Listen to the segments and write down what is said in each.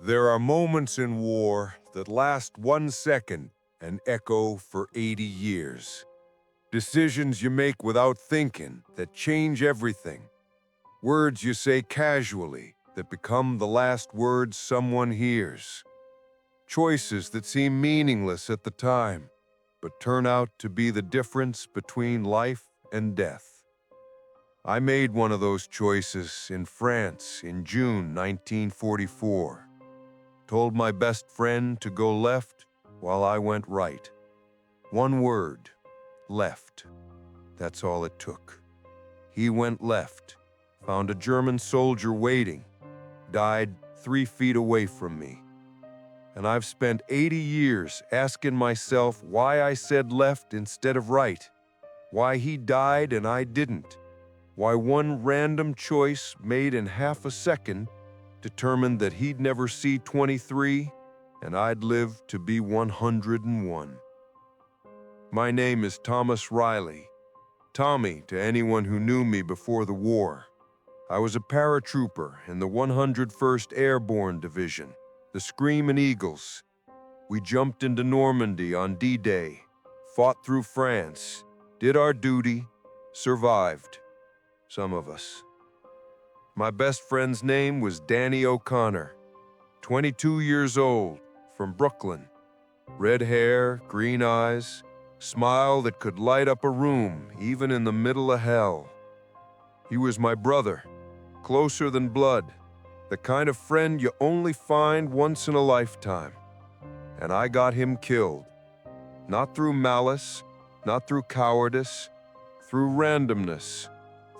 There are moments in war that last 1 second and echo for 80 years. Decisions you make without thinking that change everything. Words you say casually that become the last words someone hears. Choices that seem meaningless at the time, but turn out to be the difference between life and death. I made one of those choices in France in June 1944. Told my best friend to go left while I went right. One word, left. That's all it took. He went left, found a German soldier waiting, died 3 feet away from me. And I've spent 80 years asking myself why I said left instead of right, why he died and I didn't, why one random choice made in half a second determined that he'd never see 23 and I'd live to be 101. My name is Thomas Riley, Tommy to anyone who knew me before the war. I was a paratrooper in the 101st Airborne Division, the Screamin' Eagles. We jumped into Normandy on D-Day, fought through France, did our duty, survived. Some of us. My best friend's name was Danny O'Connor, 22 years old, from Brooklyn. Red hair, green eyes, smile that could light up a room even in the middle of hell. He was my brother, closer than blood, the kind of friend you only find once in a lifetime. And I got him killed. Not through malice, not through cowardice, through randomness,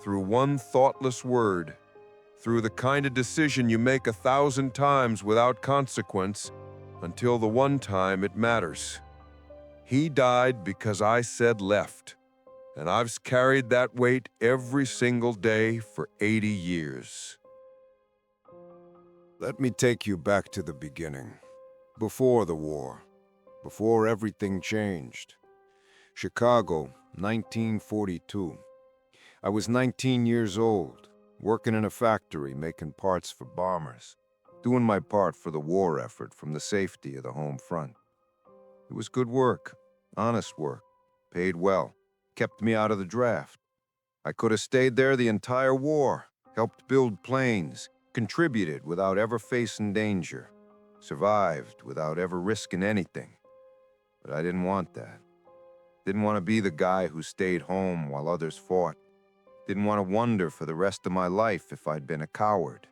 through one thoughtless word, through the kind of decision you make 1,000 times without consequence until the one time it matters. He died because I said left, and I've carried that weight every single day for 80 years. Let me take you back to the beginning, before the war, before everything changed. Chicago, 1942. I was 19 years old, working in a factory making parts for bombers, doing my part for the war effort from the safety of the home front. It was good work, honest work, paid well, kept me out of the draft. I could have stayed there the entire war, helped build planes, contributed without ever facing danger, survived without ever risking anything. But I didn't want that. Didn't want to be the guy who stayed home while others fought. Didn't want to wonder for the rest of my life if I'd been a coward.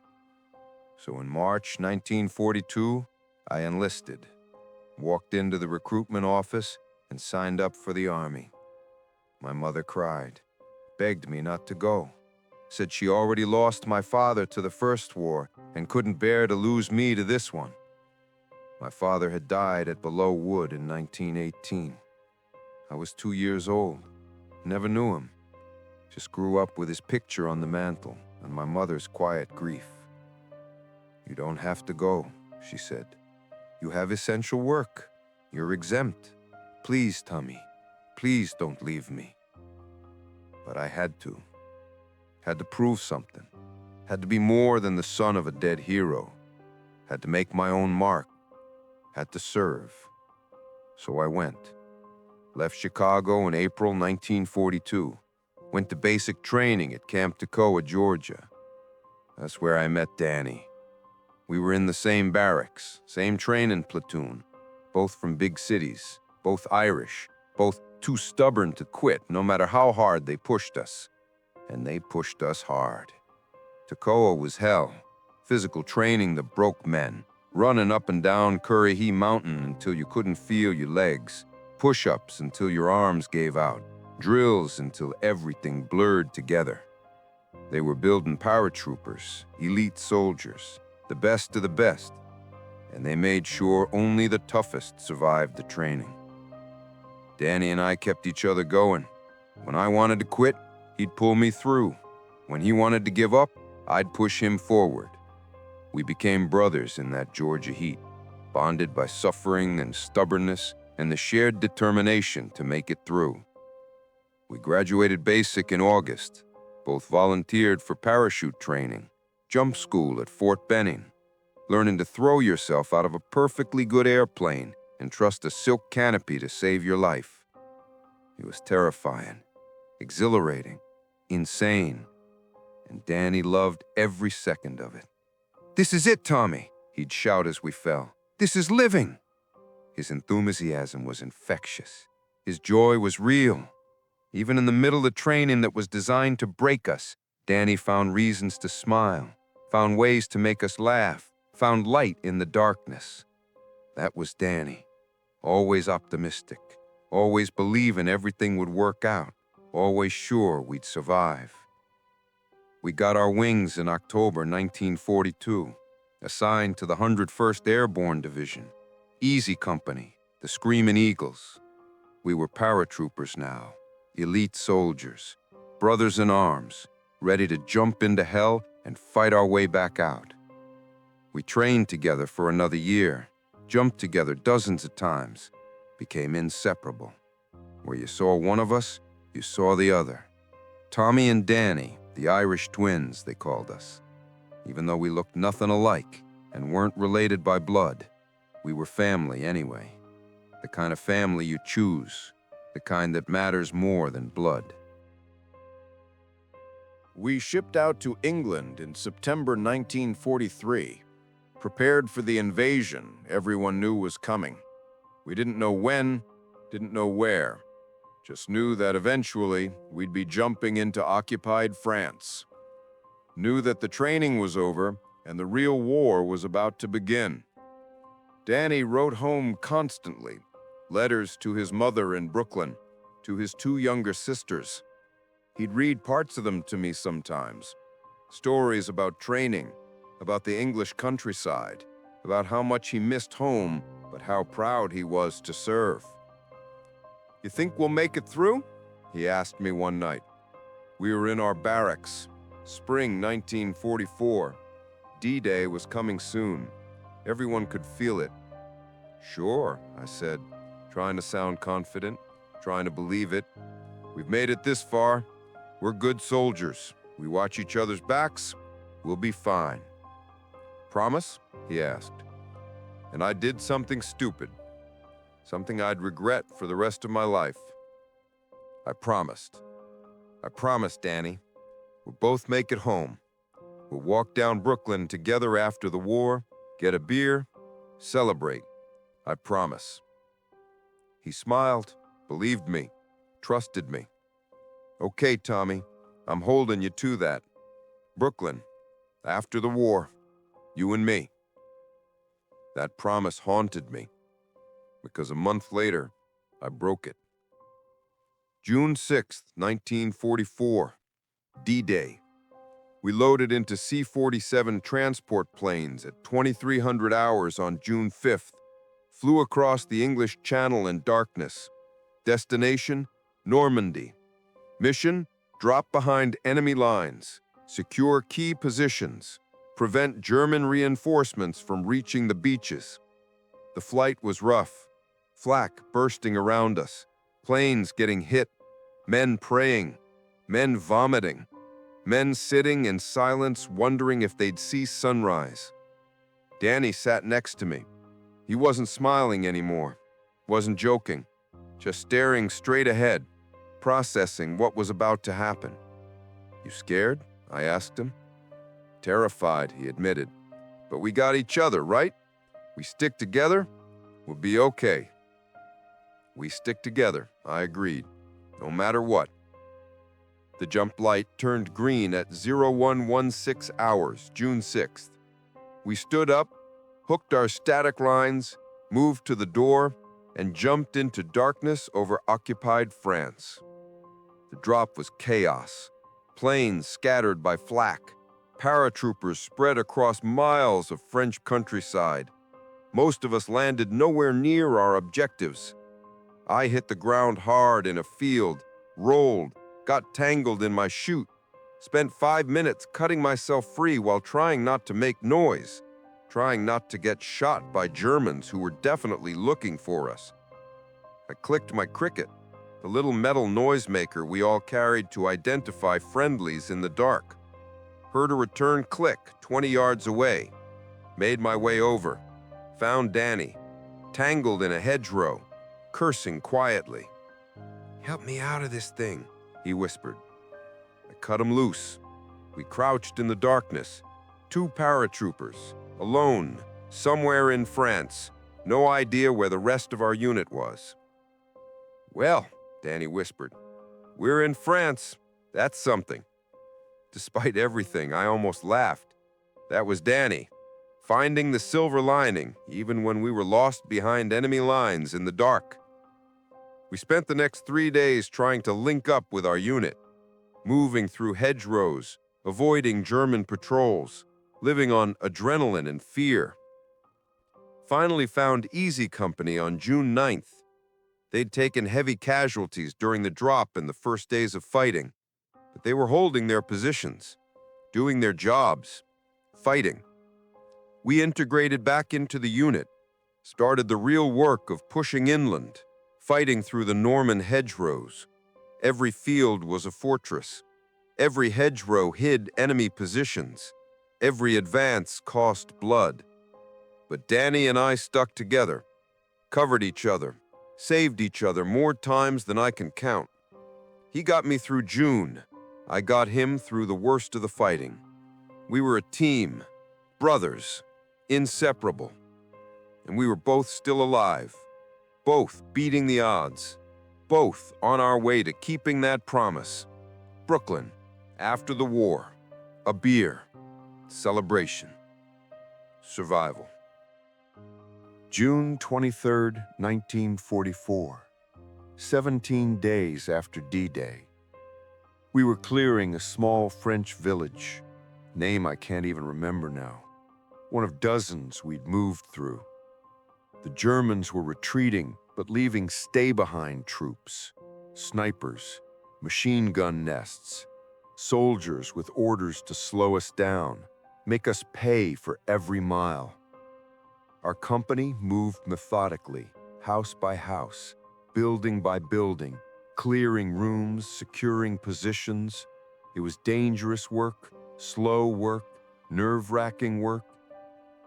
So in March 1942, I enlisted, walked into the recruitment office, and signed up for the Army. My mother cried, begged me not to go, said she already lost my father to the first war and couldn't bear to lose me to this one. My father had died at Below Wood in 1918. I was 2 years old, never knew him. Just grew up with his picture on the mantle and my mother's quiet grief. You don't have to go, she said. You have essential work. You're exempt. Please, Tommy, please don't leave me. But I had to. Had to prove something. Had to be more than the son of a dead hero. Had to make my own mark. Had to serve. So I went. Left Chicago in April 1942. Went to basic training at Camp Toccoa, Georgia. That's where I met Danny. We were in the same barracks, same training platoon, both from big cities, both Irish, both too stubborn to quit no matter how hard they pushed us. And they pushed us hard. Toccoa was hell, physical training that broke men, running up and down Currahee Mountain until you couldn't feel your legs, push-ups until your arms gave out, drills until everything blurred together. They were building paratroopers, elite soldiers, the best of the best, and they made sure only the toughest survived the training. Danny and I kept each other going. When I wanted to quit, he'd pull me through. When he wanted to give up, I'd push him forward. We became brothers in that Georgia heat, bonded by suffering and stubbornness and the shared determination to make it through. We graduated basic in August, both volunteered for parachute training, jump school at Fort Benning. learning to throw yourself out of a perfectly good airplane and trust a silk canopy to save your life. It was terrifying, exhilarating, insane, and Danny loved every second of it. "This is it, Tommy," he'd shout as we fell. "This is living." His enthusiasm was infectious. His joy was real. Even in the middle of training that was designed to break us, Danny found reasons to smile, found ways to make us laugh, found light in the darkness. That was Danny. Always optimistic, always believing everything would work out, always sure we'd survive. We got our wings in October 1942, assigned to the 101st Airborne Division, Easy Company, the Screaming Eagles. We were paratroopers now, elite soldiers, brothers in arms, ready to jump into hell and fight our way back out. We trained together for another year, jumped together dozens of times, became inseparable. Where you saw one of us, you saw the other. Tommy and Danny, the Irish twins, they called us. Even though we looked nothing alike and weren't related by blood, we were family anyway. The kind of family you choose, the kind that matters more than blood. We shipped out to England in September 1943, prepared for the invasion everyone knew was coming. We didn't know when, didn't know where, just knew that eventually we'd be jumping into occupied France. Knew that the training was over and the real war was about to begin. Danny wrote home constantly, letters to his mother in Brooklyn, to his two younger sisters. He'd read parts of them to me sometimes. Stories about training, about the English countryside, about how much he missed home, but how proud he was to serve. "You think we'll make it through?" he asked me one night. We were in our barracks, spring 1944. D-Day was coming soon. Everyone could feel it. "Sure," I said, trying to sound confident, trying to believe it. "We've made it this far. We're good soldiers. We watch each other's backs. We'll be fine." "Promise?" he asked. And I did something stupid, something I'd regret for the rest of my life. I promised. I promised, Danny. We'll both make it home. We'll walk down Brooklyn together after the war, get a beer, celebrate. I promise. He smiled, believed me, trusted me. "Okay, Tommy, I'm holding you to that. Brooklyn, after the war, you and me." That promise haunted me, because a month later, I broke it. June 6th, 1944, D-Day. We loaded into C-47 transport planes at 2300 hours on June 5th, flew across the English Channel in darkness. Destination, Normandy. Mission, drop behind enemy lines, secure key positions, prevent German reinforcements from reaching the beaches. The flight was rough, flak bursting around us, planes getting hit, men praying, men vomiting, men sitting in silence wondering if they'd see sunrise. Danny sat next to me. He wasn't smiling anymore, wasn't joking, just staring straight ahead, processing what was about to happen. "You scared?" I asked him. "Terrified," he admitted. "But we got each other, right? We stick together, we'll be okay." We stick together, I agreed, no matter what. The jump light turned green at 0116 hours, June 6th. We stood up, hooked our static lines, moved to the door, and jumped into darkness over occupied France. The drop was chaos. Planes scattered by flak. Paratroopers spread across miles of French countryside. Most of us landed nowhere near our objectives. I hit the ground hard in a field, rolled, got tangled in my chute, spent 5 minutes cutting myself free while trying not to make noise, trying not to get shot by Germans who were definitely looking for us. I clicked my cricket, the little metal noisemaker we all carried to identify friendlies in the dark. Heard a return click 20 yards away. Made my way over. Found Danny, tangled in a hedgerow, cursing quietly. "Help me out of this thing," he whispered. I cut him loose. We crouched in the darkness, 2 paratroopers, alone, somewhere in France, no idea where the rest of our unit was. "Well," Danny whispered, "we're in France. That's something." Despite everything, I almost laughed. That was Danny, finding the silver lining, even when we were lost behind enemy lines in the dark. We spent the next 3 days trying to link up with our unit, moving through hedgerows, avoiding German patrols, living on adrenaline and fear. Finally found Easy Company on June 9th. They'd taken heavy casualties during the drop in the first days of fighting, but they were holding their positions, doing their jobs, fighting. We integrated back into the unit, started the real work of pushing inland, fighting through the Norman hedgerows. Every field was a fortress. Every hedgerow hid enemy positions. Every advance cost blood. But Danny and I stuck together, covered each other, saved each other more times than I can count. He got me through June. I got him through the worst of the fighting. We were a team, brothers, inseparable. And we were both still alive, both beating the odds, both on our way to keeping that promise. Brooklyn, after the war, a beer, celebration, survival. June 23rd, 1944. 17 days after D-Day. We were clearing a small French village, name I can't even remember now, one of dozens we'd moved through. The Germans were retreating, but leaving stay-behind troops, snipers, machine gun nests, soldiers with orders to slow us down, make us pay for every mile. Our company moved methodically, house by house, building by building, clearing rooms, securing positions. It was dangerous work, slow work, nerve-wracking work.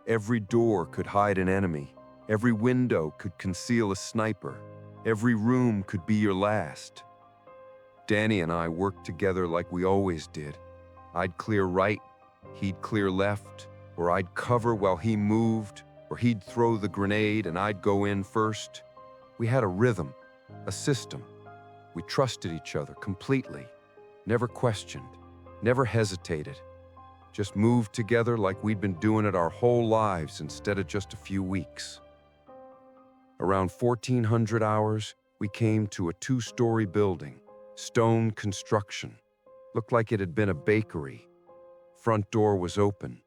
Every door could hide an enemy. Every window could conceal a sniper. Every room could be your last. Danny and I worked together like we always did. I'd clear right, he'd clear left, or I'd cover while he moved, or he'd throw the grenade and I'd go in first. We had a rhythm, a system. We trusted each other completely, never questioned, never hesitated. Just moved together like we'd been doing it our whole lives instead of just a few weeks. Around 1400 hours, we came to a 2-story building, stone construction. Looked like it had been a bakery. Front door was open.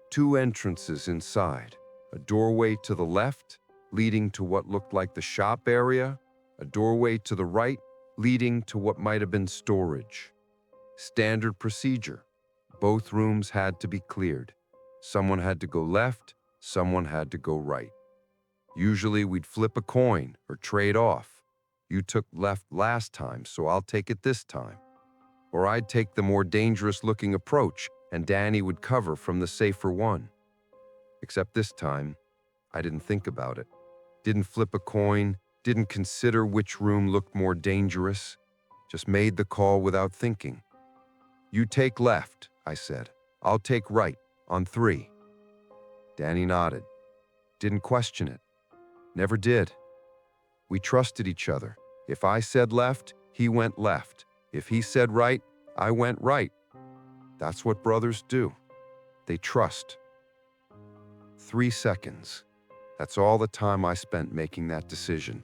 2 entrances inside, a doorway to the left, leading to what looked like the shop area, a doorway to the right, leading to what might have been storage. Standard procedure. Both rooms had to be cleared. Someone had to go left, someone had to go right. Usually we'd flip a coin or trade off. You took left last time, so I'll take it this time. Or I'd take the more dangerous-looking approach, and Danny would cover from the safer one. Except this time, I didn't think about it. Didn't flip a coin, didn't consider which room looked more dangerous. Just made the call without thinking. "You take left," I said. "I'll take right, on 3. Danny nodded. Didn't question it. Never did. We trusted each other. If I said left, he went left. If he said right, I went right. That's what brothers do. They trust. 3 seconds. That's all the time I spent making that decision.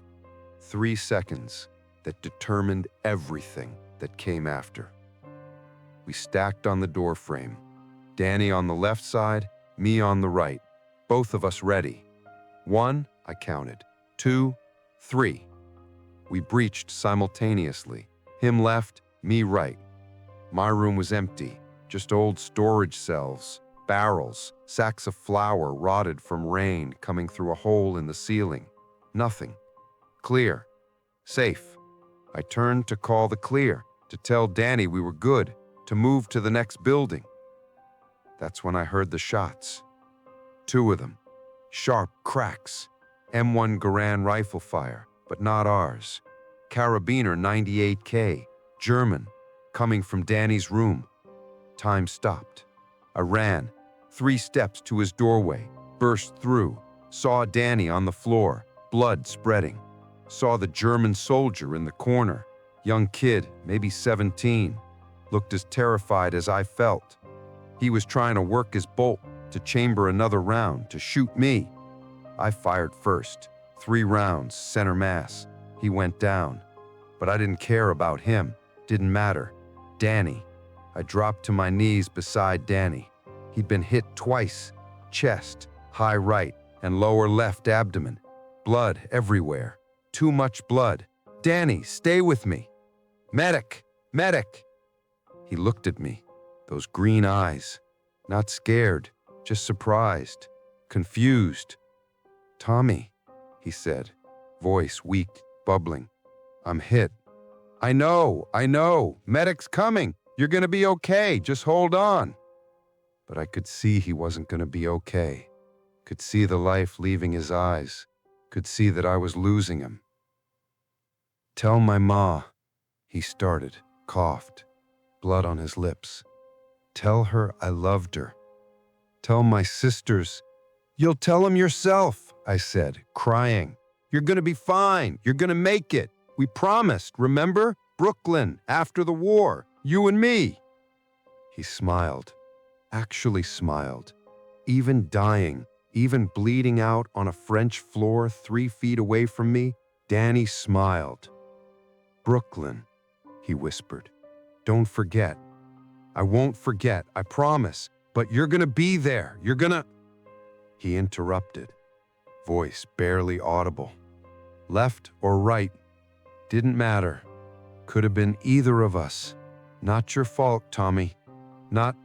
3 seconds that determined everything that came after. We stacked on the doorframe. Danny on the left side, me on the right. Both of us ready. 1, I counted. 2, 3. We breached simultaneously. Him left, me right. My room was empty, just old storage cells, barrels, sacks of flour rotted from rain coming through a hole in the ceiling. Nothing. Clear. Safe. I turned to call the clear, to tell Danny we were good, to move to the next building. That's when I heard the shots. 2 of them. Sharp cracks. M1 Garand rifle fire, but not ours. Carabiner 98K, German, coming from Danny's room. Time stopped. I ran, 3 steps to his doorway, burst through, saw Danny on the floor, blood spreading. Saw the German soldier in the corner, young kid, maybe 17, looked as terrified as I felt. He was trying to work his bolt to chamber another round to shoot me. I fired first, 3 rounds, center mass. He went down, but I didn't care about him, didn't matter. Danny. I dropped to my knees beside Danny. He'd been hit twice, chest, high right, and lower left abdomen. Blood everywhere. Too much blood. Danny, stay with me. Medic! Medic! He looked at me, those green eyes. Not scared, just surprised, confused. Tommy, he said, voice weak, bubbling. I'm hit. I know. Medic's coming. You're gonna be okay. Just hold on. But I could see he wasn't gonna be okay. Could see the life leaving his eyes. Could see that I was losing him. Tell my ma, he started, coughed, blood on his lips. Tell her I loved her. Tell my sisters. You'll tell them yourself, I said, crying. You're gonna be fine. You're gonna make it. We promised, remember? Brooklyn, after the war, you and me. He smiled, actually smiled. Even dying, even bleeding out on a French floor 3 feet away from me, Danny smiled. Brooklyn, he whispered. Don't forget. I won't forget, I promise. But you're gonna be there. You're gonna... He interrupted, voice barely audible. Left or right, didn't matter. Could have been either of us. Not your fault, Tommy. Not...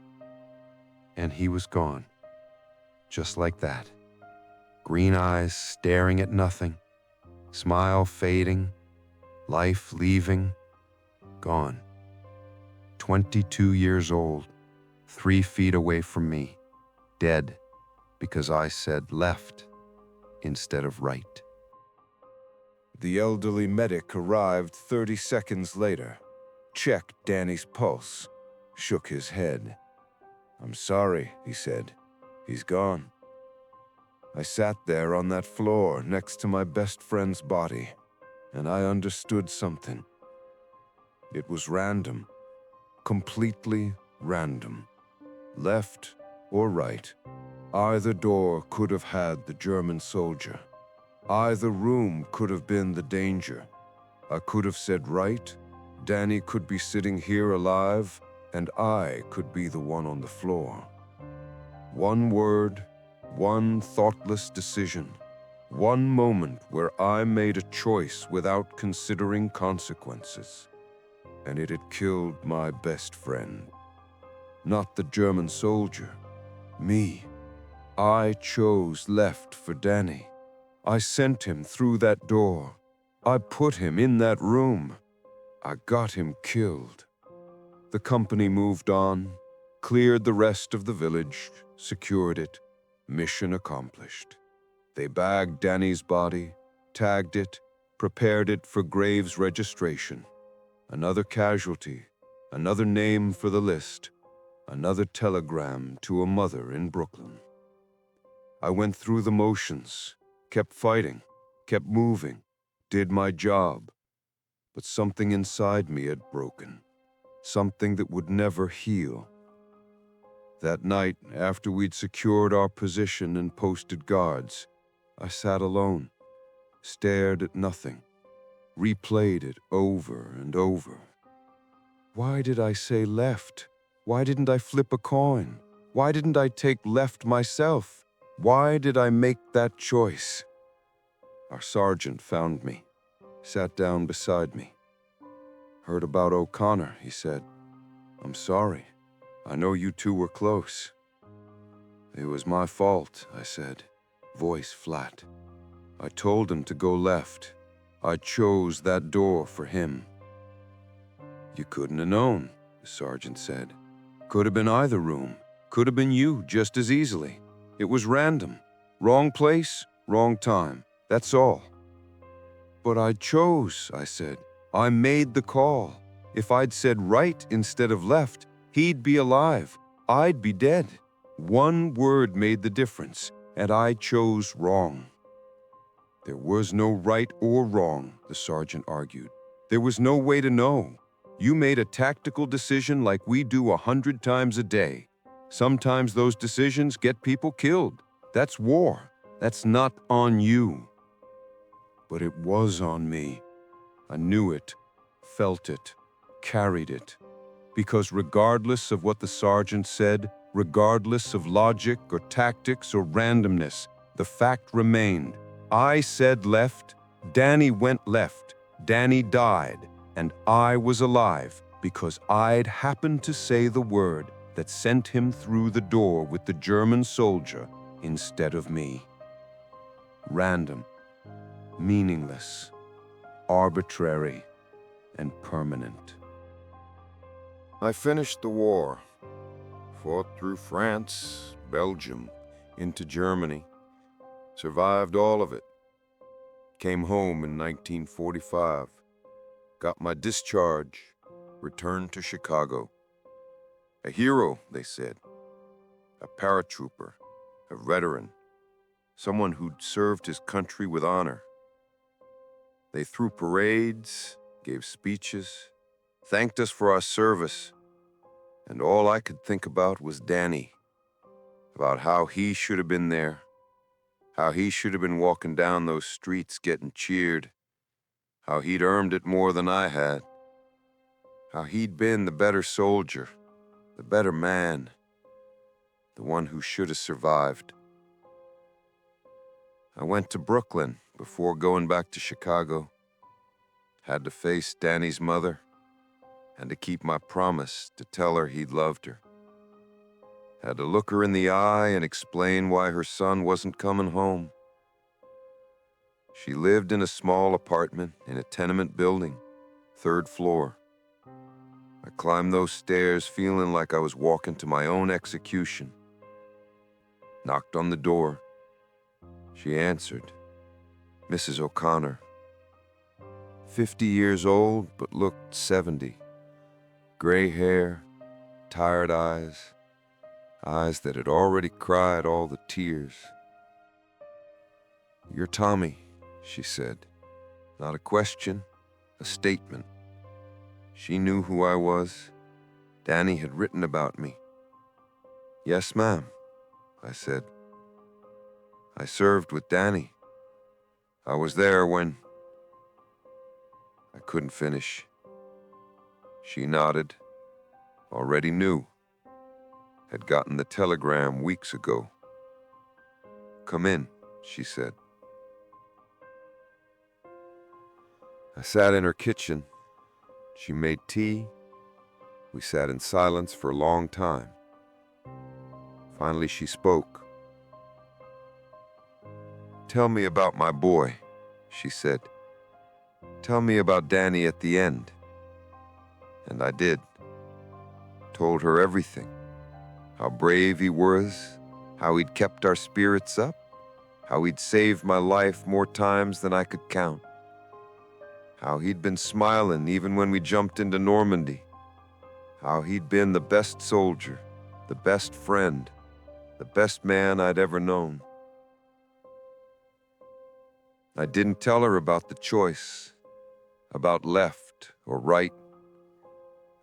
And he was gone. Just like that. Green eyes staring at nothing. Smile fading. Life leaving. Gone. 22 years old. 3 feet away from me. Dead. Because I said left instead of right. The elderly medic arrived 30 seconds later, checked Danny's pulse, shook his head. I'm sorry, he said. He's gone. I sat there on that floor next to my best friend's body, and I understood something. It was random, completely random. Left or right, either door could have had the German soldier. Either room could have been the danger. I could have said right, Danny could be sitting here alive, and I could be the one on the floor. One word, one thoughtless decision, one moment where I made a choice without considering consequences. And it had killed my best friend. Not the German soldier, me. I chose left for Danny. I sent him through that door. I put him in that room. I got him killed. The company moved on, cleared the rest of the village, secured it. Mission accomplished. They bagged Danny's body, tagged it, prepared it for graves registration. Another casualty, another name for the list, another telegram to a mother in Brooklyn. I went through the motions, kept fighting, kept moving, did my job. But something inside me had broken, something that would never heal. That night, after we'd secured our position and posted guards, I sat alone, stared at nothing, replayed it over and over. Why did I say left? Why didn't I flip a coin? Why didn't I take left myself? Why did I make that choice? Our sergeant found me, sat down beside me. Heard about O'Connor, he said. I'm sorry. I know you two were close. It was my fault, I said, voice flat. I told him to go left. I chose that door for him. You couldn't have known, the sergeant said. Could have been either room. Could have been you just as easily. It was random. Wrong place, wrong time. That's all. But I chose, I said. I made the call. If I'd said right instead of left, he'd be alive. I'd be dead. One word made the difference, and I chose wrong. There was no right or wrong, the sergeant argued. There was no way to know. You made a tactical decision like we do 100 times a day. Sometimes those decisions get people killed. That's war. That's not on you. But it was on me. I knew it, felt it, carried it. Because regardless of what the sergeant said, regardless of logic or tactics or randomness, the fact remained. I said left, Danny went left, Danny died, and I was alive because I'd happened to say the word that sent him through the door with the German soldier instead of me. Random, meaningless, arbitrary, and permanent. I finished the war, fought through France, Belgium, into Germany, survived all of it. Came home in 1945, got my discharge, returned to Chicago. A hero, they said, a paratrooper, a veteran, someone who'd served his country with honor. They threw parades, gave speeches, thanked us for our service, and all I could think about was Danny, about how he should have been there, how he should have been walking down those streets getting cheered, how he'd earned it more than I had, how he'd been the better soldier, the better man, the one who should have survived. I went to Brooklyn before going back to Chicago. Had to face Danny's mother and to keep my promise to tell her he'd loved her. Had to look her in the eye and explain why her son wasn't coming home. She lived in a small apartment in a tenement building, 3rd floor. I climbed those stairs feeling like I was walking to my own execution. Knocked on the door. She answered, Mrs. O'Connor. 50 years old, but looked 70. Gray hair, tired eyes, eyes that had already cried all the tears. You're Tommy, she said. Not a question, a statement. She knew who I was. Danny had written about me. Yes, ma'am, I said. I served with Danny. I was there when... I couldn't finish. She nodded. Already knew. Had gotten the telegram weeks ago. Come in, she said. I sat in her kitchen. She made tea. We sat in silence for a long time. Finally, she spoke. Tell me about my boy, she said. Tell me about Danny at the end. And I did. Told her everything. How brave he was, how he'd kept our spirits up, how he'd saved my life more times than I could count. How he'd been smiling even when we jumped into Normandy. How he'd been the best soldier, the best friend, the best man I'd ever known. I didn't tell her about the choice, about left or right,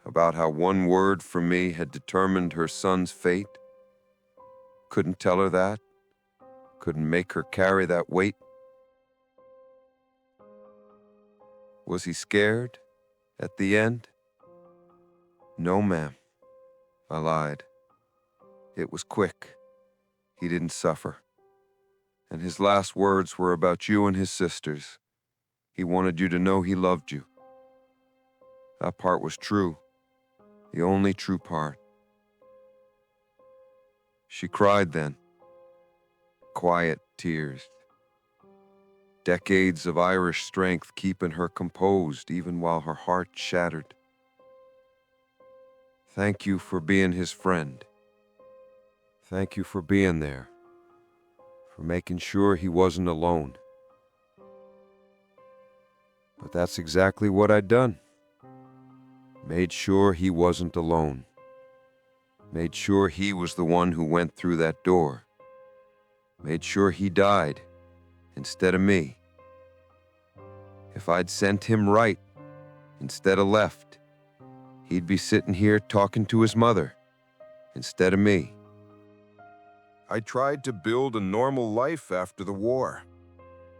about how one word from me had determined her son's fate. Couldn't tell her that. Couldn't make her carry that weight. Was he scared at the end? No, ma'am, I lied. It was quick. He didn't suffer. And his last words were about you and his sisters. He wanted you to know he loved you. That part was true. The only true part. She cried then. Quiet tears. Decades of Irish strength keeping her composed even while her heart shattered. Thank you for being his friend. Thank you for being there. for making sure he wasn't alone. But that's exactly what I'd done. Made sure he wasn't alone. Made sure he was the one who went through that door. Made sure he died instead of me. If I'd sent him right instead of left, he'd be sitting here talking to his mother instead of me. I tried to build a normal life after the war.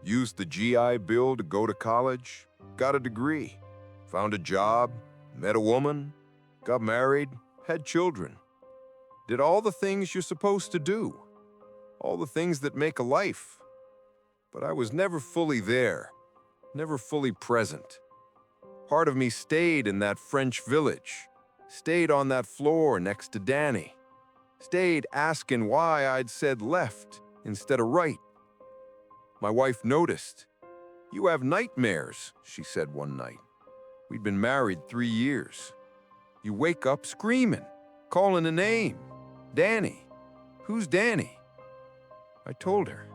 Used the GI Bill to go to college, got a degree, found a job, met a woman, got married, had children. Did all the things you're supposed to do, all the things that make a life. But I was never fully there, never fully present. Part of me stayed in that French village, stayed on that floor next to Danny, stayed asking why I'd said left instead of right. My wife noticed. "You have nightmares," she said one night. We'd been married 3 years. "You wake up screaming, calling a name. Danny. Who's Danny?" I told her.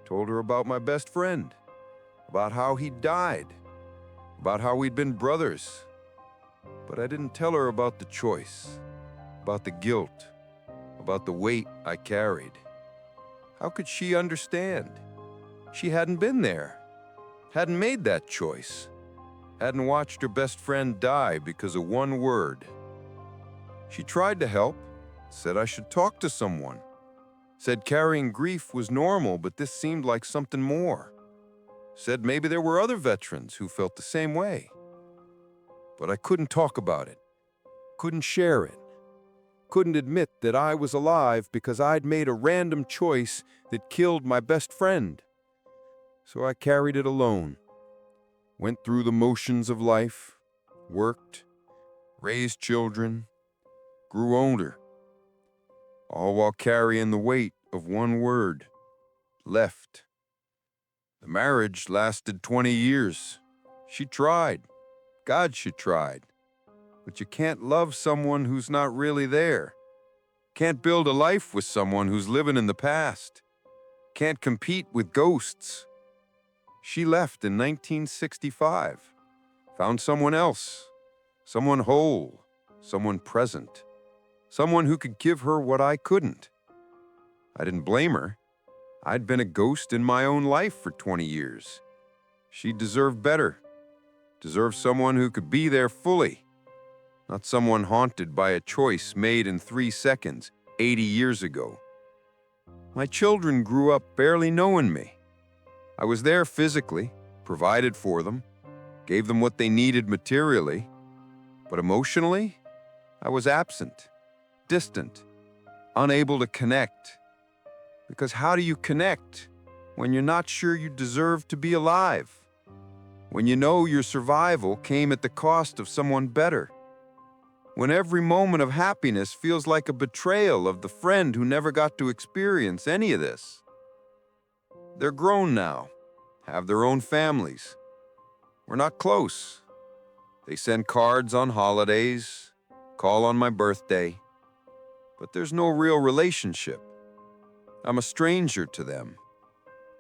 Told her about my best friend, about how he died, about how we'd been brothers. But I didn't tell her about the choice, about the guilt, about the weight I carried. How could she understand? She hadn't been there, hadn't made that choice, hadn't watched her best friend die because of one word. She tried to help, said I should talk to someone, said carrying grief was normal, but this seemed like something more. Said maybe there were other veterans who felt the same way. But I couldn't talk about it, couldn't share it, couldn't admit that I was alive because I'd made a random choice that killed my best friend. So I carried it alone, went through the motions of life, worked, raised children, grew older, all while carrying the weight of one word, left. The marriage lasted 20 years. She tried. God, she tried. But you can't love someone who's not really there. Can't build a life with someone who's living in the past. Can't compete with ghosts. She left in 1965. Found someone else. Someone whole. Someone present. Someone who could give her what I couldn't. I didn't blame her. I'd been a ghost in my own life for 20 years. She deserved better. Deserved someone who could be there fully. Not someone haunted by a choice made in 3 seconds, 80 years ago. My children grew up barely knowing me. I was there physically, provided for them, gave them what they needed materially, but emotionally, I was absent, distant, unable to connect. Because how do you connect when you're not sure you deserve to be alive? When you know your survival came at the cost of someone better? When every moment of happiness feels like a betrayal of the friend who never got to experience any of this? They're grown now, have their own families. We're not close. They send cards on holidays, call on my birthday, but there's no real relationship. I'm a stranger to them,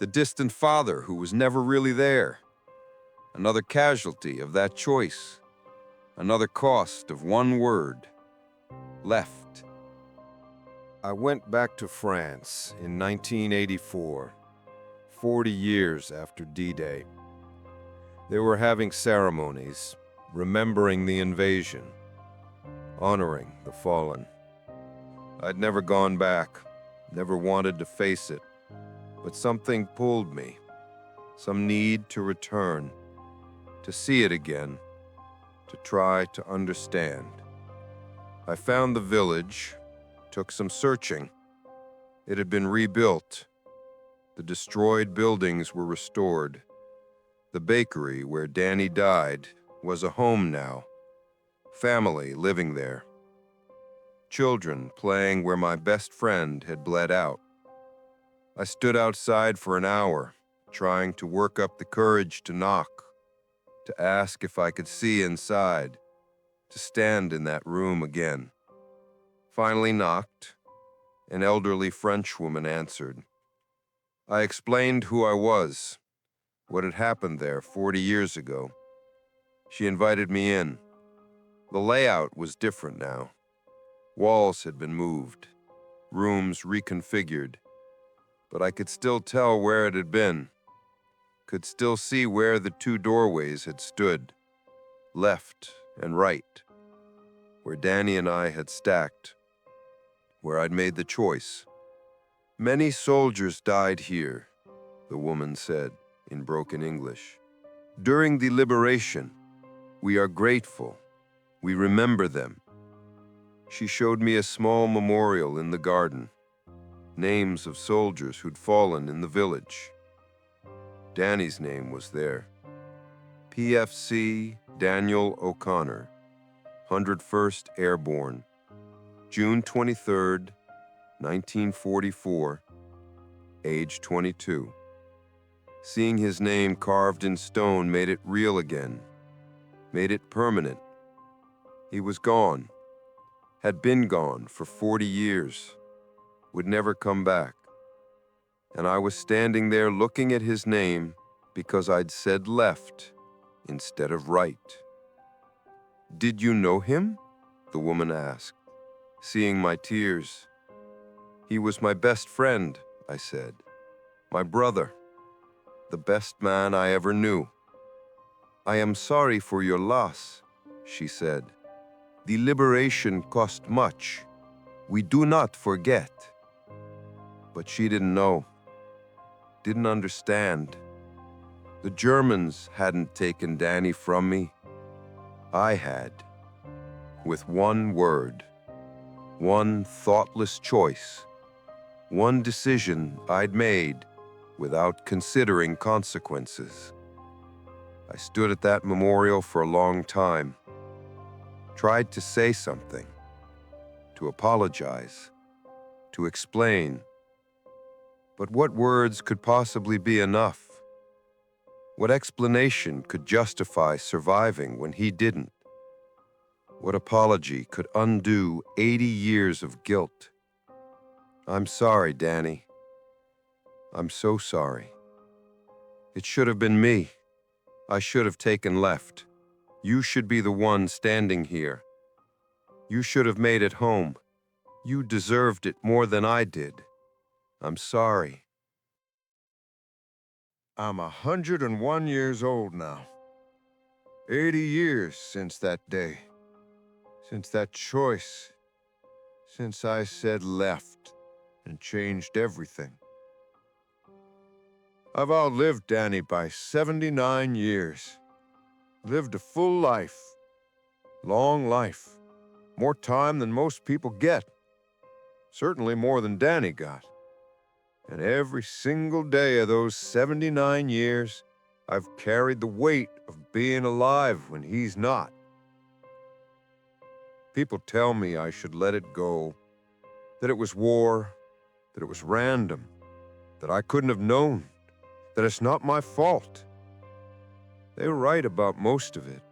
the distant father who was never really there. Another casualty of that choice. Another cost of one word, left. I went back to France in 1984, 40 years after D-Day. They were having ceremonies, remembering the invasion, honoring the fallen. I'd never gone back, never wanted to face it, but something pulled me, some need to return, to see it again, to try to understand. I found the village, took some searching. It had been rebuilt. The destroyed buildings were restored. The bakery where Danny died was a home now. Family living there. Children playing where my best friend had bled out. I stood outside for an hour, trying to work up the courage to knock, to ask if I could see inside, to stand in that room again. Finally knocked. An elderly Frenchwoman answered. I explained who I was, what had happened there 40 years ago. She invited me in. The layout was different now. Walls had been moved, rooms reconfigured, but I could still tell where it had been, could still see where the two doorways had stood, left and right, where Danny and I had stacked, where I'd made the choice. Many soldiers died here, the woman said in broken English. During the liberation, we are grateful. We remember them. She showed me a small memorial in the garden, names of soldiers who'd fallen in the village. Danny's name was there. PFC Daniel O'Connor, 101st Airborne, June 23rd, 1944, age 22. Seeing his name carved in stone made it real again, made it permanent. He was gone, had been gone for 40 years, would never come back. And I was standing there looking at his name because I'd said left instead of right. Did you know him? The woman asked, seeing my tears. He was my best friend, I said. My brother, the best man I ever knew. I am sorry for your loss, she said. The liberation cost much. We do not forget. But she didn't know, didn't understand. The Germans hadn't taken Danny from me. I had. With one word, one thoughtless choice, one decision I'd made without considering consequences. I stood at that memorial for a long time, tried to say something, to apologize, to explain. But what words could possibly be enough? What explanation could justify surviving when he didn't? What apology could undo 80 years of guilt? I'm sorry, Danny. I'm so sorry. It should have been me. I should have taken left. You should be the one standing here. You should have made it home. You deserved it more than I did. I'm sorry. I'm 101 years old now. 80 years since that day. Since that choice. Since I said left and changed everything. I've outlived Danny by 79 years. Lived a full life. Long life. More time than most people get. Certainly more than Danny got. And every single day of those 79 years, I've carried the weight of being alive when he's not. People tell me I should let it go, that it was war, that it was random, that I couldn't have known, that it's not my fault. They were right about most of it.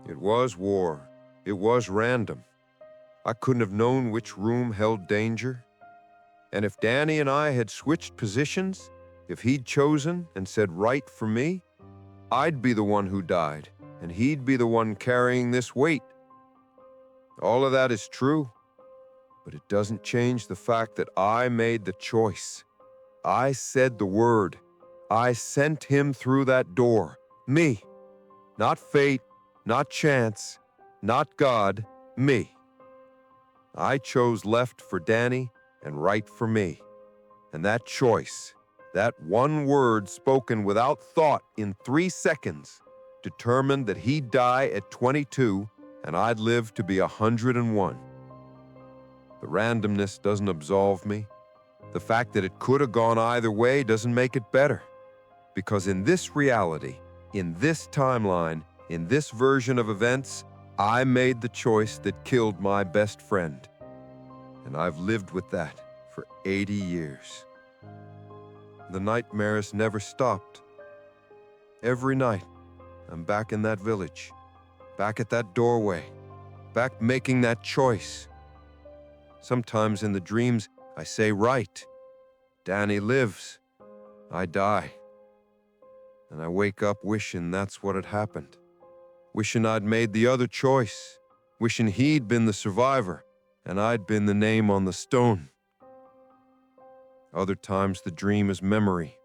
It was war. It was random. I couldn't have known which room held danger. And if Danny and I had switched positions, if he'd chosen and said right for me, I'd be the one who died, and he'd be the one carrying this weight. All of that is true, but it doesn't change the fact that I made the choice. I said the word. I sent him through that door. Me. Not fate, not chance, not God, me. I chose left for Danny and right for me. And that choice, that one word spoken without thought in 3 seconds, determined that he'd die at 22 and I'd live to be 101. The randomness doesn't absolve me. The fact that it could have gone either way doesn't make it better. Because in this reality, in this timeline, in this version of events, I made the choice that killed my best friend. And I've lived with that for 80 years. The nightmares never stopped. Every night, I'm back in that village, back at that doorway, back making that choice. Sometimes in the dreams, I say right. Danny lives. I die. And I wake up wishing that's what had happened. Wishing I'd made the other choice. Wishing he'd been the survivor, and I'd been the name on the stone. Other times the dream is memory.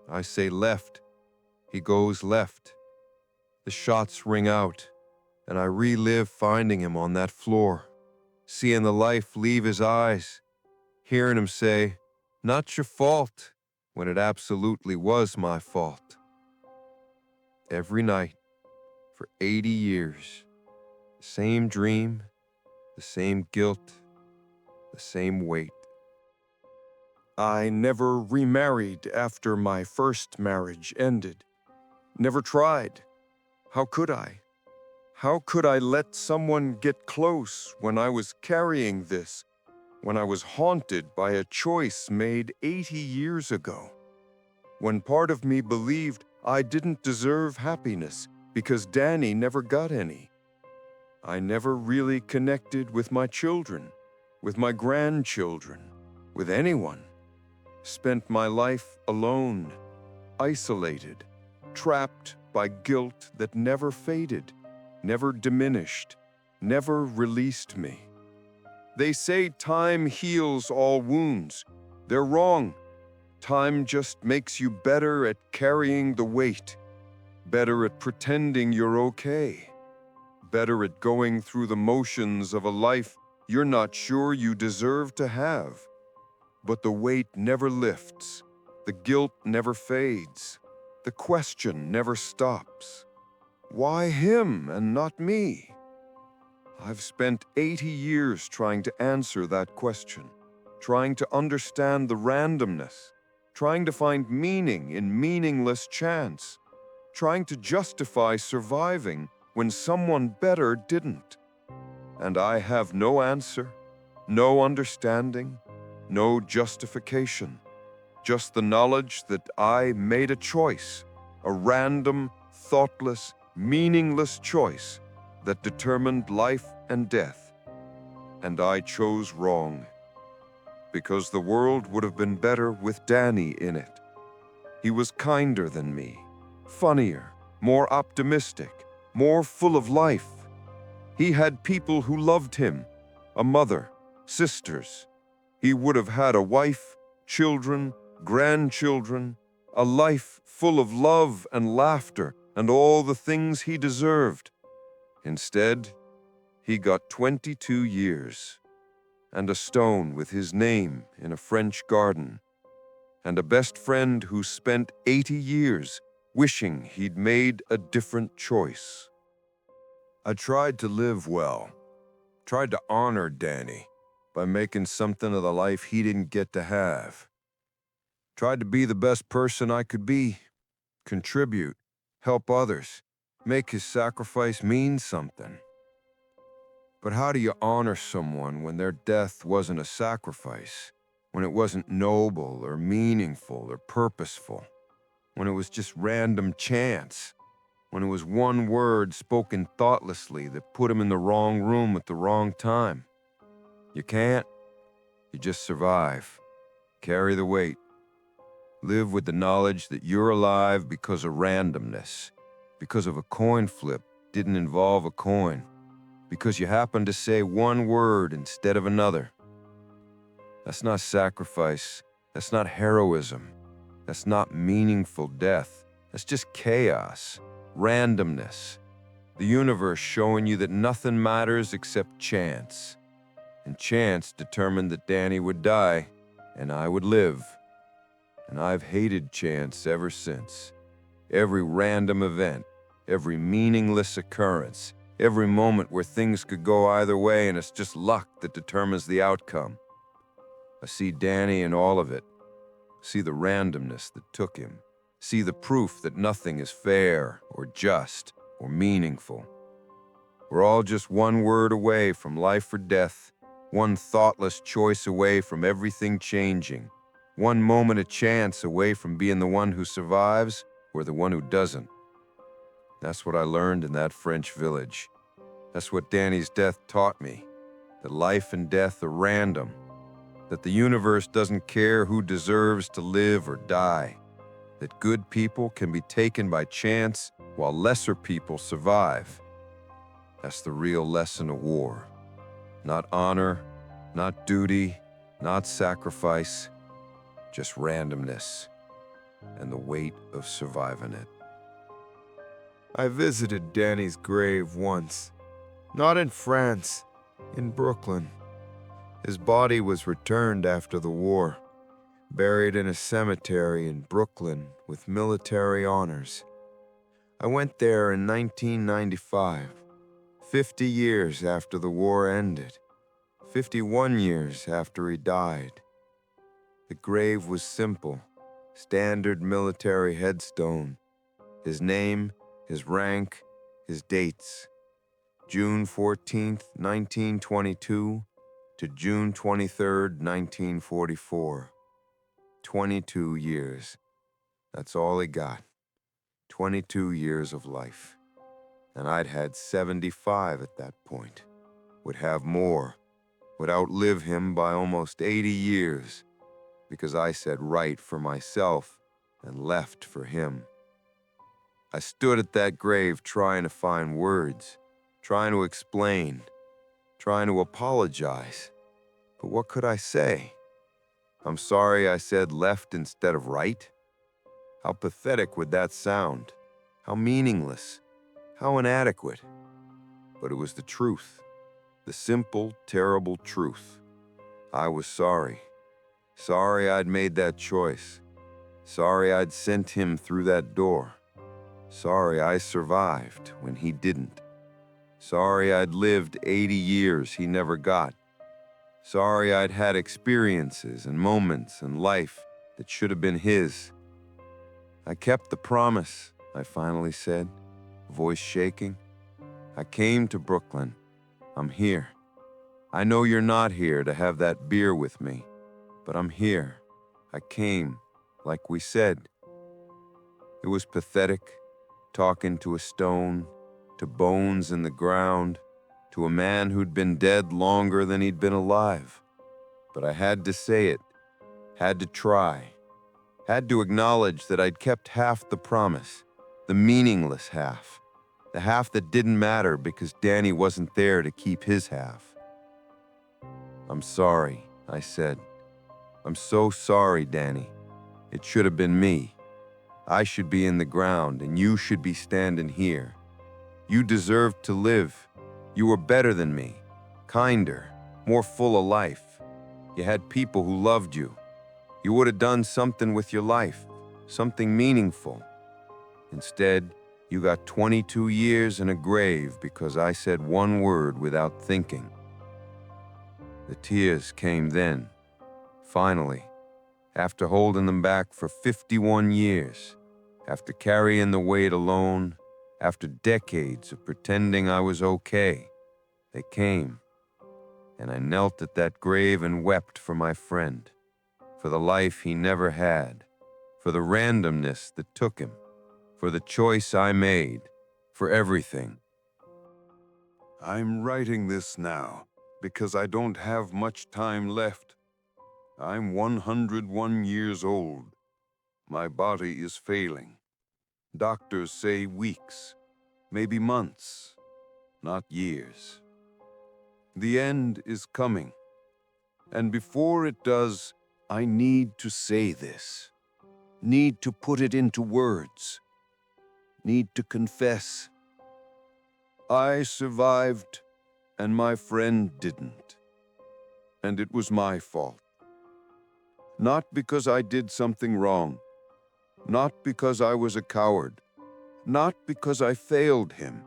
I say left, he goes left. The shots ring out, and I relive finding him on that floor, seeing the life leave his eyes, hearing him say, "Not your fault," when it absolutely was my fault. Every night, for 80 years, the same dream, the same guilt, the same weight. I never remarried after my first marriage ended. Never tried. How could I? How could I let someone get close when I was carrying this, when I was haunted by a choice made 80 years ago? When part of me believed I didn't deserve happiness because Danny never got any. I never really connected with my children, with my grandchildren, with anyone. Spent my life alone, isolated, trapped by guilt that never faded, never diminished, never released me. They say time heals all wounds. They're wrong. Time just makes you better at carrying the weight, better at pretending you're okay, better at going through the motions of a life you're not sure you deserve to have. But the weight never lifts, the guilt never fades, the question never stops. Why him and not me? I've spent 80 years trying to answer that question, trying to understand the randomness, trying to find meaning in meaningless chance, trying to justify surviving when someone better didn't. And I have no answer, no understanding, no justification, just the knowledge that I made a choice, a random, thoughtless, meaningless choice that determined life and death. And I chose wrong, because the world would have been better with Danny in it. He was kinder than me, funnier, more optimistic, more full of life. He had people who loved him, a mother, sisters. He would have had a wife, children, grandchildren, a life full of love and laughter and all the things he deserved. Instead, he got 22 years, and a stone with his name in a French garden, and a best friend who spent 80 years wishing he'd made a different choice. I tried to live well, tried to honor Danny by making something of the life he didn't get to have. Tried to be the best person I could be, contribute, help others, make his sacrifice mean something. But how do you honor someone when their death wasn't a sacrifice, when it wasn't noble or meaningful or purposeful, when it was just random chance, when it was one word spoken thoughtlessly that put him in the wrong room at the wrong time? You can't. You just survive. Carry the weight. Live with the knowledge that you're alive because of randomness, because of a coin flip didn't involve a coin, because you happened to say one word instead of another. That's not sacrifice. That's not heroism. That's not meaningful death. That's just chaos, randomness. The universe showing you that nothing matters except chance. And chance determined that Danny would die and I would live. And I've hated chance ever since. Every random event, every meaningless occurrence, every moment where things could go either way and it's just luck that determines the outcome. I see Danny in all of it. See the randomness that took him. See the proof that nothing is fair or just or meaningful. We're all just one word away from life or death, one thoughtless choice away from everything changing, one moment of chance away from being the one who survives or the one who doesn't. That's what I learned in that French village. That's what Danny's death taught me, that life and death are random. that the universe doesn't care who deserves to live or die, that good people can be taken by chance while lesser people survive. That's the real lesson of war. Not honor, not duty, not sacrifice, just randomness and the weight of surviving it. I visited Danny's grave once. Not in France, in Brooklyn. His body was returned after the war, buried in a cemetery in Brooklyn with military honors. I went there in 1995, 50 years after the war ended, 51 years after he died. The grave was simple, standard military headstone. His name, his rank, his dates. June 14th, 1922 to June 23rd, 1944. 22 years. That's all he got. 22 years of life. And I'd had 75 at that point. Would have more. Would outlive him by almost 80 years. Because I said right for myself and left for him. I stood at that grave trying to find words, trying to explain, trying to apologize. But what could I say? I'm sorry I said left instead of right? How pathetic would that sound? How meaningless? How inadequate? But it was the truth. The simple, terrible truth. I was sorry. Sorry I'd made that choice. Sorry I'd sent him through that door. Sorry I survived when he didn't. Sorry I'd lived 80 years he never got. Sorry I'd had experiences and moments in life that should have been his. I kept the promise, I finally said, voice shaking. I came to Brooklyn. I'm here. I know you're not here to have that beer with me, but I'm here. I came, like we said. It was pathetic, talking to a stone, to bones in the ground, to a man who'd been dead longer than he'd been alive. But I had to say it, had to try, had to acknowledge that I'd kept half the promise, the meaningless half, the half that didn't matter because Danny wasn't there to keep his half. I'm sorry, I said. I'm so sorry, Danny. It should have been me. I should be in the ground and you should be standing here. You deserved to live. You were better than me, kinder, more full of life. You had people who loved you. You would have done something with your life, something meaningful. Instead, you got 22 years in a grave because I said one word without thinking. The tears came then, finally, after holding them back for 51 years, after carrying the weight alone, after decades of pretending I was okay. They came, and I knelt at that grave and wept for my friend, for the life he never had, for the randomness that took him, for the choice I made, for everything. I'm writing this now because I don't have much time left. I'm 101 years old. My body is failing. Doctors say weeks, maybe months, not years. The end is coming. And before it does, I need to say this. Need to put it into words. Need to confess. I survived, and my friend didn't. And it was my fault. Not because I did something wrong. Not because I was a coward. Not because I failed him.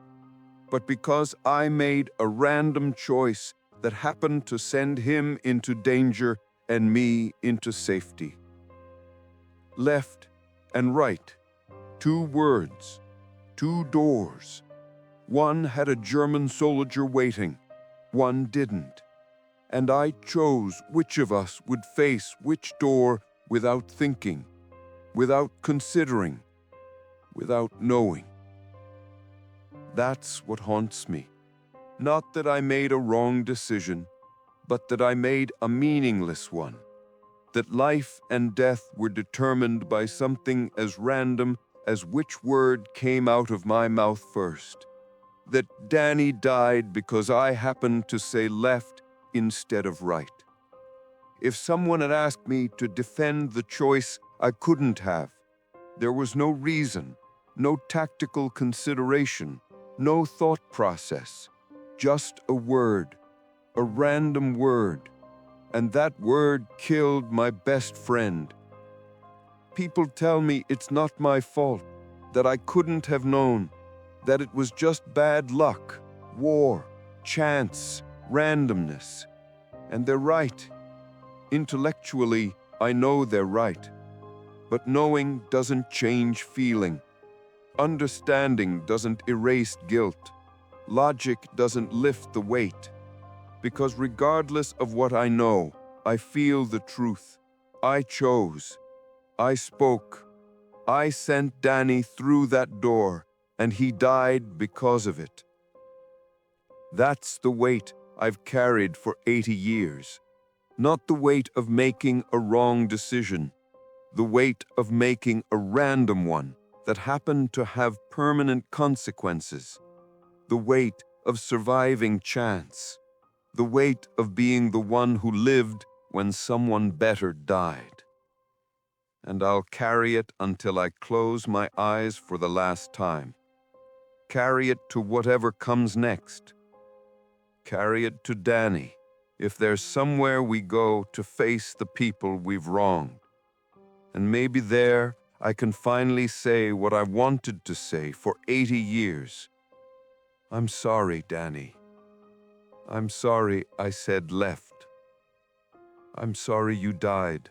But because I made a random choice that happened to send him into danger and me into safety. Left and right, 2 words, 2 doors. One had a German soldier waiting, one didn't. And I chose which of us would face which door without thinking, without considering, without knowing. That's what haunts me. Not that I made a wrong decision, but that I made a meaningless one. That life and death were determined by something as random as which word came out of my mouth first. That Danny died because I happened to say left instead of right. If someone had asked me to defend the choice I couldn't have, there was no reason, no tactical consideration, no thought process, just a word, a random word, and that word killed my best friend. People tell me it's not my fault, that I couldn't have known, that it was just bad luck, war, chance, randomness. And they're right. Intellectually, I know they're right. But knowing doesn't change feeling. Understanding doesn't erase guilt. Logic doesn't lift the weight. Because regardless of what I know, I feel the truth. I chose. I spoke. I sent Danny through that door, and he died because of it. That's the weight I've carried for 80 years. Not the weight of making a wrong decision, the weight of making a random one that happened to have permanent consequences, the weight of surviving chance, the weight of being the one who lived when someone better died. And I'll carry it until I close my eyes for the last time. Carry it to whatever comes next. Carry it to Danny, if there's somewhere we go to face the people we've wronged. And maybe there I can finally say what I wanted to say for 80 years. I'm sorry, Danny. I'm sorry I said left. I'm sorry you died.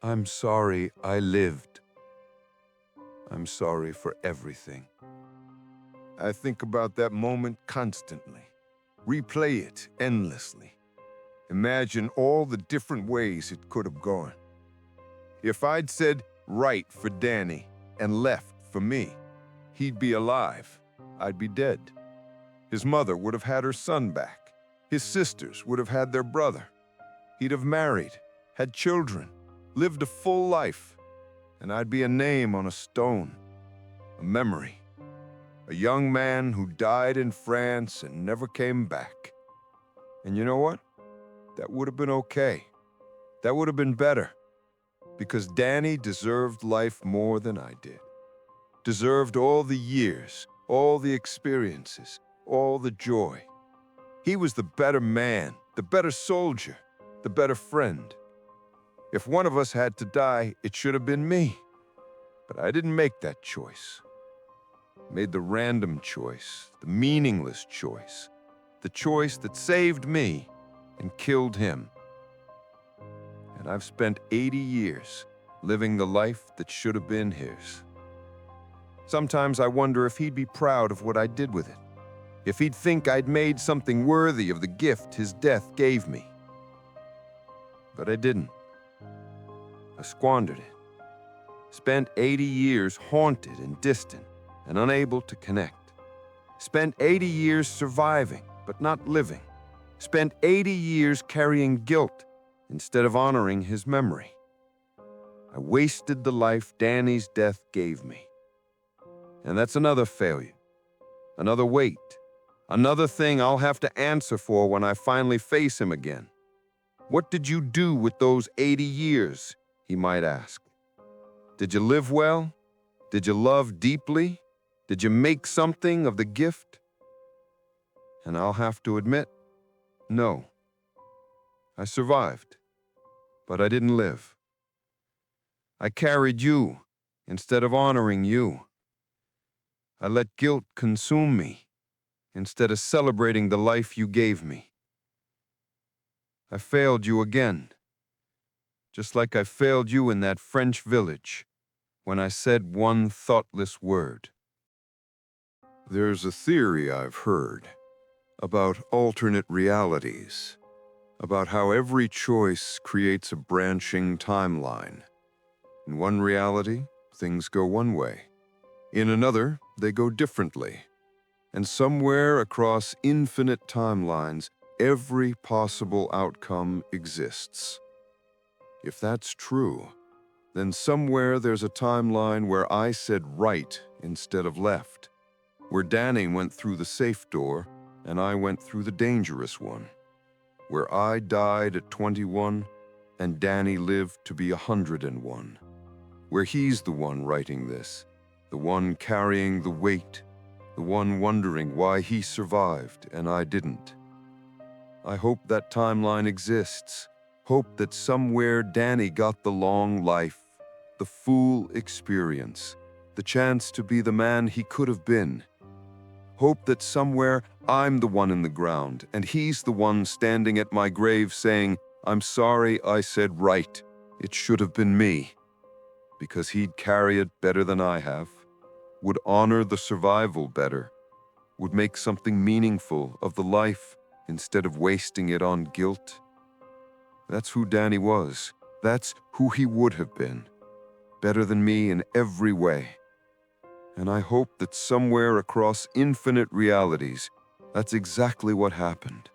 I'm sorry I lived. I'm sorry for everything. I think about that moment constantly. Replay it endlessly. Imagine all the different ways it could have gone. If I'd said right for Danny and left for me, he'd be alive. I'd be dead. His mother would have had her son back. His sisters would have had their brother. He'd have married, had children, lived a full life, and I'd be a name on a stone, a memory. A young man who died in France and never came back. And you know what? That would have been okay. That would have been better. Because Danny deserved life more than I did. Deserved all the years, all the experiences, all the joy. He was the better man, the better soldier, the better friend. If one of us had to die, it should have been me. But I didn't make that choice. Made the random choice, the meaningless choice, the choice that saved me and killed him. And I've spent 80 years living the life that should have been his. Sometimes I wonder if he'd be proud of what I did with it, if he'd think I'd made something worthy of the gift his death gave me. But I didn't. I squandered it. Spent 80 years haunted and distant and unable to connect. Spent 80 years surviving, but not living. Spent 80 years carrying guilt instead of honoring his memory. I wasted the life Danny's death gave me. And that's another failure, another weight, another thing I'll have to answer for when I finally face him again. What did you do with those 80 years, he might ask. Did you live well? Did you love deeply? Did you make something of the gift? And I'll have to admit, no. I survived, but I didn't live. I carried you instead of honoring you. I let guilt consume me instead of celebrating the life you gave me. I failed you again, just like I failed you in that French village when I said one thoughtless word. There's a theory I've heard about alternate realities, about how every choice creates a branching timeline. In one reality, things go one way. In another, they go differently. And somewhere across infinite timelines, every possible outcome exists. If that's true, then somewhere there's a timeline where I said right instead of left, where Danny went through the safe door and I went through the dangerous one, where I died at 21 and Danny lived to be 101, where he's the one writing this, the one carrying the weight, the one wondering why he survived and I didn't. I hope that timeline exists. Hope that somewhere Danny got the long life, the full experience, the chance to be the man he could have been. Hope that somewhere I'm the one in the ground and he's the one standing at my grave saying, "I'm sorry I said right. It should have been me." Because he'd carry it better than I have, would honor the survival better, would make something meaningful of the life instead of wasting it on guilt. That's who Danny was. That's who he would have been. Better than me in every way. And I hope that somewhere across infinite realities, that's exactly what happened.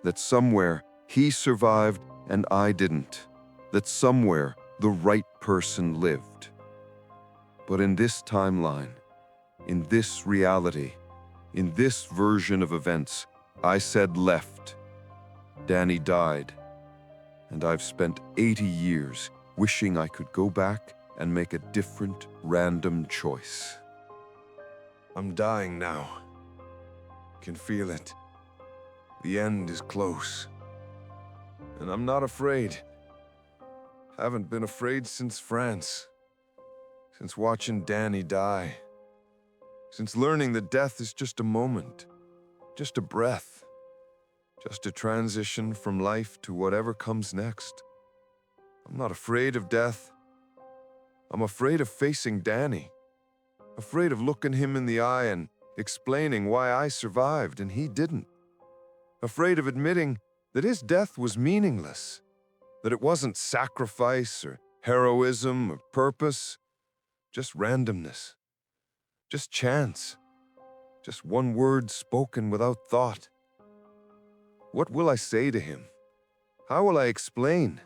That somewhere he survived and I didn't. That somewhere the right person lived. But in this timeline, in this reality, in this version of events, I said left. Danny died. And I've spent 80 years wishing I could go back and make a different random choice. I'm dying now. Can feel it. The end is close. And I'm not afraid. Haven't been afraid since France. Since watching Danny die. Since learning that death is just a moment. Just a breath. Just a transition from life to whatever comes next. I'm not afraid of death. I'm afraid of facing Danny. Afraid of looking him in the eye and explaining why I survived and he didn't. Afraid of admitting that his death was meaningless. That it wasn't sacrifice or heroism or purpose. Just randomness. Just chance. Just one word spoken without thought. What will I say to him? How will I explain?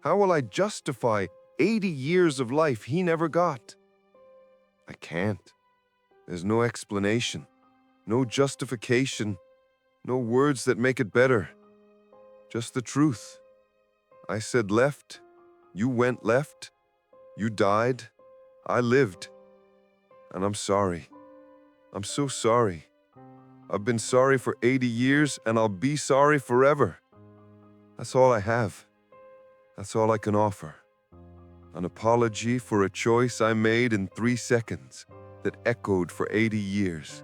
How will I justify 80 years of life he never got? I can't. There's no explanation, no justification, no words that make it better. Just the truth. I said left, you went left, you died, I lived. And I'm sorry. I'm so sorry. I've been sorry for 80 years and I'll be sorry forever. That's all I have. That's all I can offer. An apology for a choice I made in 3 seconds that echoed for 80 years.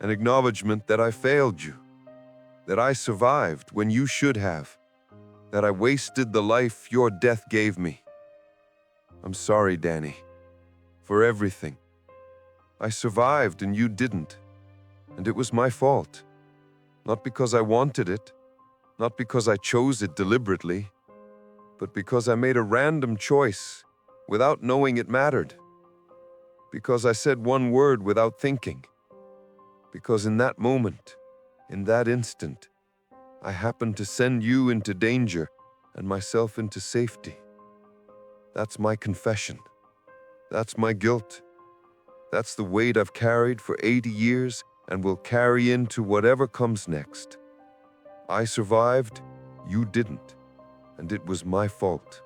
An acknowledgement that I failed you. That I survived when you should have. That I wasted the life your death gave me. I'm sorry, Danny, for everything. I survived and you didn't. And it was my fault. Not because I wanted it, not because I chose it deliberately, but because I made a random choice without knowing it mattered. Because I said one word without thinking. Because in that moment, in that instant, I happened to send you into danger and myself into safety. That's my confession. That's my guilt. That's the weight I've carried for 80 years and will carry into whatever comes next. I survived, you didn't, and it was my fault.